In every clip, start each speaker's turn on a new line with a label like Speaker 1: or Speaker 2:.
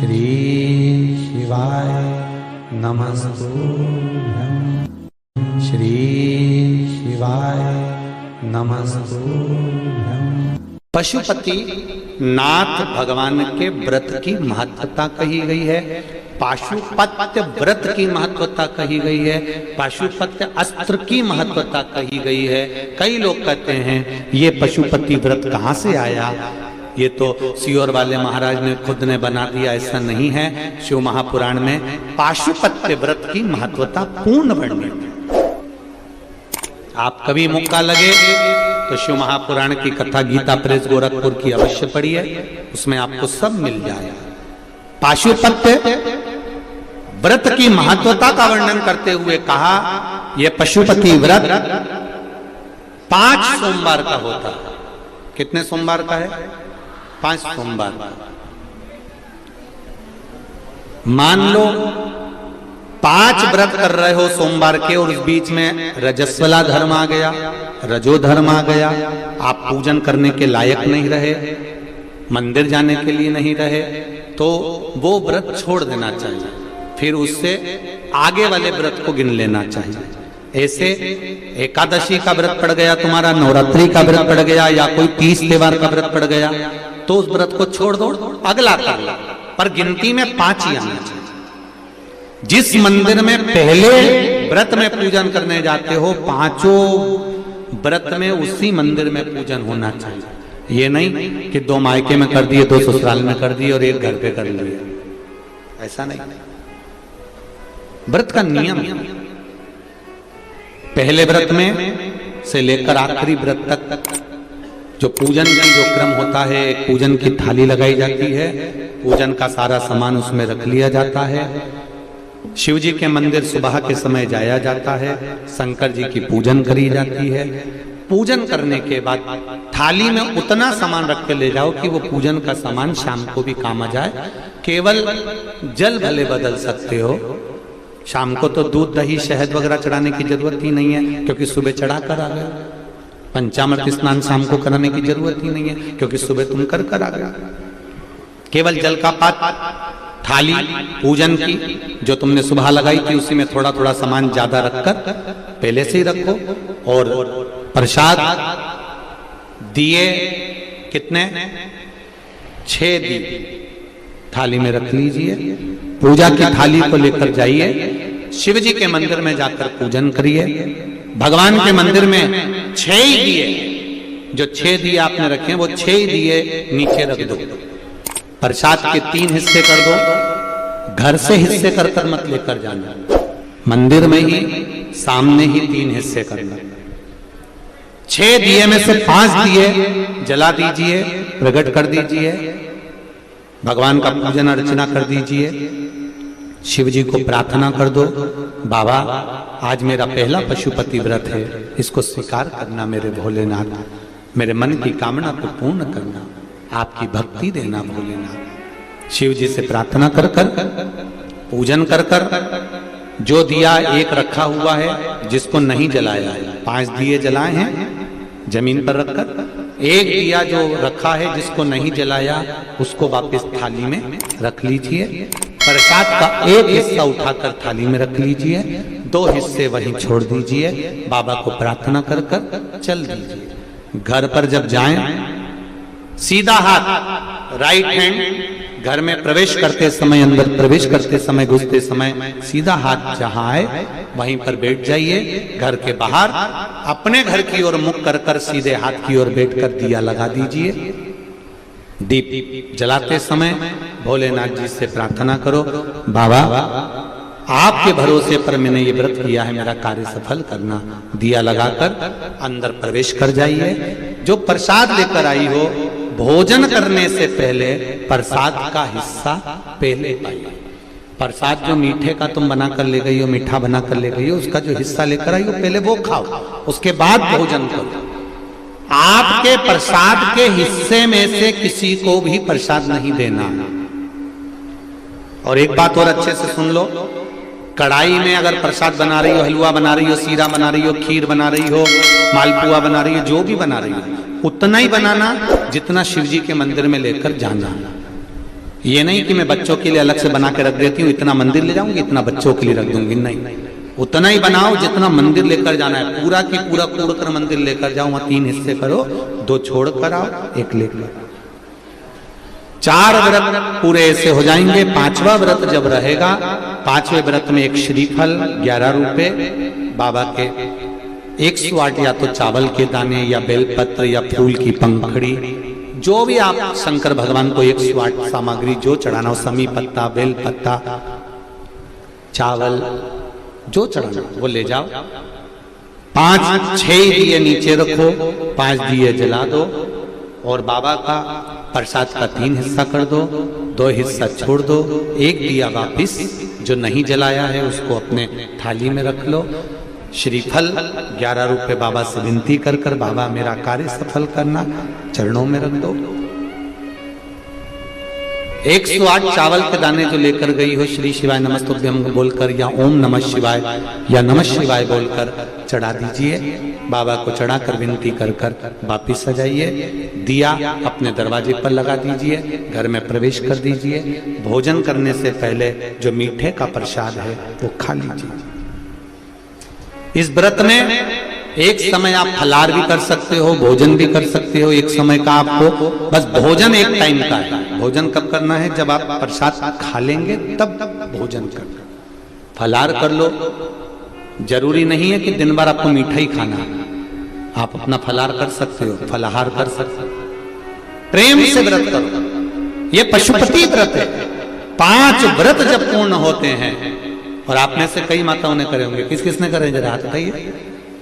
Speaker 1: श्री शिवाय नमस्तुभ्यं। श्री शिवाय नमस्तुभ्यं। पशुपति नाथ भगवान के व्रत की महत्वता कही गई है, पाशुपत्य व्रत की महत्वता कही गई है, पाशुपत्य अस्त्र की महत्वता कही गई है। कई लोग कहते हैं ये पशुपति व्रत कहाँ से आया, ये तो सियोर वाले महाराज ने खुद ने बना दिया। ऐसा नहीं है, शिव महापुराण में पाशुपत्य व्रत की महत्वता पूर्ण वर्णित है। आप कभी मौका लगे तो शिव महापुराण की कथा गीता प्रेस गोरखपुर की अवश्य पढ़िए, उसमें आपको सब मिल जाएगा। पाशुपत्य व्रत की महत्वता का वर्णन करते हुए कहा यह पशुपति व्रत 5 सोमवार का होता है। कितने सोमवार का है? 5 सोमवार। मान लो 5 व्रत कर रहे हो सोमवार के, और उस बीच में रजस्वला धर्म आ गया, रजो धर्म आ गया, आप पूजन करने के लायक नहीं रहे, मंदिर जाने के लिए नहीं रहे, तो वो व्रत छोड़ देना चाहिए, फिर उससे आगे वाले व्रत को गिन लेना चाहिए। ऐसे एकादशी का व्रत पड़ गया तुम्हारा, नवरात्रि का व्रत पड़ गया, या कोई 30 त्योहार का व्रत पड़ गया, तो उस व्रत को छोड़ दो, अगला कर लो, पर गिनती में 5 ही आना चाहिए। जिस मंदिर में पहले व्रत में पूजन करने जाते हो, 5 व्रत में उसी मंदिर में पूजन होना चाहिए। ये नहीं कि 2 मायके में कर दिए, 2 ससुराल में कर दिए और 1 घर पे कर लिए, ऐसा नहीं। व्रत का नियम है, पहले व्रत में से लेकर आखिरी व्रत तक जो पूजन की जो क्रम होता है, एक पूजन की थाली लगाई जाती है, पूजन का सारा सामान उसमें रख लिया जाता है, शिव जी के मंदिर सुबह के समय जाया जाता है, शंकर जी की पूजन करी जाती है। पूजन करने के बाद थाली में उतना सामान रख के ले जाओ कि वो पूजन का सामान शाम को भी काम आ जाए। केवल जल भले बदल सकते हो, शाम को तो दूध दही शहद वगैरह चढ़ाने की जरूरत ही नहीं है, क्योंकि सुबह चढ़ा कर आ गए। पंचामृत स्नान शाम को कराने की जरूरत ही नहीं है, क्योंकि सुबह तुम कर आ गए। केवल जल का पात्र, थाली पूजन की जो तुमने सुबह लगाई थी, उसी में थोड़ा थोड़ा सामान ज्यादा रखकर पहले से ही रखो। और प्रसाद दिए कितने? 6 दिए थाली में रख लीजिए। पूजा की थाली को लेकर जाइए, शिव जी के मंदिर में जाकर पूजन करिए। भगवान के मंदिर में 6 ही दिए, जो 6 दिए आपने रखे वो 6 ही दिए नीचे रख दो। प्रसाद के 3 हिस्से कर दो, घर से हिस्से कर कर मत लेकर जाना, मंदिर में ही सामने ही 3 हिस्से करना। 6 दिए में से 5 दिए जला दीजिए, प्रकट कर दीजिए, भगवान का पूजन अर्चना कर दीजिए, शिव जी को प्रार्थना कर दो, बाबा आज मेरा पहला पशुपति व्रत है, इसको स्वीकार करना मेरे भोलेनाथ, मेरे मन की कामना को पूर्ण करना, आपकी भक्ति देना भोलेनाथ। शिव जी से प्रार्थना कर कर पूजन कर कर जो दिया एक रखा हुआ है, जिसको नहीं जलाया है, 5 दिए जलाए हैं जमीन पर रखकर, एक दिया जो रखा है जिसको नहीं जलाया उसको वापस थाली में रख लीजिए। प्रसाद का एक हिस्सा उठाकर थाली में रख लीजिए, 2 हिस्से वहीं छोड़ दीजिए, बाबा को प्रार्थना कर कर चल दीजिए। घर पर जब जाएं, सीधा हाथ राइट हैंड घर में प्रवेश करते समय, अंदर प्रवेश करते समय, घुसते समय सीधा हाथ जहां आए वहीं पर बैठ जाइए। घर के बाहर अपने घर की ओर मुख कर कर सीधे हाथ की ओर बैठकर दिया लगा दीजिए। दीप जलाते समय भोलेनाथ जी से प्रार्थना करो, बाबा आपके भरोसे पर मैंने ये व्रत किया है, मेरा कार्य सफल करना। दिया लगाकर अंदर प्रवेश कर जाइए। जो प्रसाद लेकर आई हो, भोजन करने से पहले प्रसाद का हिस्सा पहले पाइए। प्रसाद जो मीठे का तुम बना कर ले गई हो, मीठा बना कर ले गई हो, उसका जो हिस्सा लेकर आई हो पहले वो खाओ, उसके बाद भोजन करो। आपके प्रसाद के हिस्से में से किसी को भी प्रसाद नहीं देना। और एक बात और अच्छे से सुन लो, कढ़ाई में अगर प्रसाद बना रही हो, हलवा बना रही हो, सीरा बना रही हो, खीर बना रही हो, मालपुआ बना रही हो, जो भी बना रही हो, उतना ही बनाना जितना शिव जी के मंदिर में लेकर जाना। ये नहीं कि मैं बच्चों के लिए अलग से बना के रख देती हूँ, इतना मंदिर ले जाऊंगी इतना बच्चों के लिए रख दूंगी, नहीं, उतना ही बनाओ जितना मंदिर लेकर जाना है। पूरा की पूरा तोड़कर मंदिर लेकर जाओ, वहां 3 हिस्से करो, 2 छोड़ कर आओ, 1 लेकर। 4 व्रत पूरे ऐसे हो जाएंगे। 5वां व्रत जब रहेगा, 5वें व्रत में एक श्रीफल 11 रुपए बाबा के, 108 या तो चावल के दाने या बेलपत्र या फूल की पंखड़ी, जो भी आप शंकर भगवान को 108 सामग्री जो चढ़ाना हो, समी पत्ता, बेल पत्ता, चावल, जो चढ़ाना वो ले जाओ। 5-6 दिए नीचे रखो, 5 दिए जला दो और बाबा का प्रसाद का 3 हिस्सा कर दो, 2 हिस्सा छोड़ दो, 1 दिया वापिस जो नहीं जलाया है उसको अपने थाली में रख लो। श्रीफल 11 रुपए बाबा से विनती कर कर, बाबा मेरा कार्य सफल करना, चरणों में रख दो। 108 चावल के दाने जो लेकर गई हो, श्री शिवाय नमस्तुभ्यम बोलकर या ओम नमः शिवाय या नमः शिवाय बोलकर चढ़ा दीजिए। बाबा को चढ़ाकर विनती कर कर वापिस आ जाइए। दिया अपने दरवाजे पर लगा दीजिए, घर में प्रवेश कर दीजिए। भोजन करने से पहले जो मीठे का प्रसाद है वो खा लीजिए। इस व्रत में एक समय आप फलार भी कर सकते हो, भोजन भी कर सकते हो। एक समय का आपको बस भोजन एक टाइम का है। भोजन कब करना है? जब आप प्रसाद खा लेंगे तब भोजन करना। फलार कर लो, जरूरी नहीं है कि दिन भर आपको मीठा ही खाना, आप अपना फलार कर सकते हो, फलाहार कर सकते हो। प्रेम से व्रत करो, ये पशुपति व्रत है। 5 व्रत जब पूर्ण होते हैं, और आप में से कई माताओं ने करे होंगे, किस किसने करे जरा हाथ उठाइए।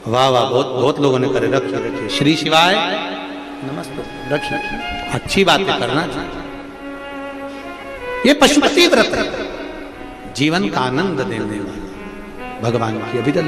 Speaker 1: वाह वाह, बहुत लोगों ने करे। रखिए रखिए, श्री शिवाय नमस्ते, रखिए। अच्छी बातें करना चाहिए। ये पशुपति व्रत है, जीवन का आनंद देने वाला भगवान की अभिदल।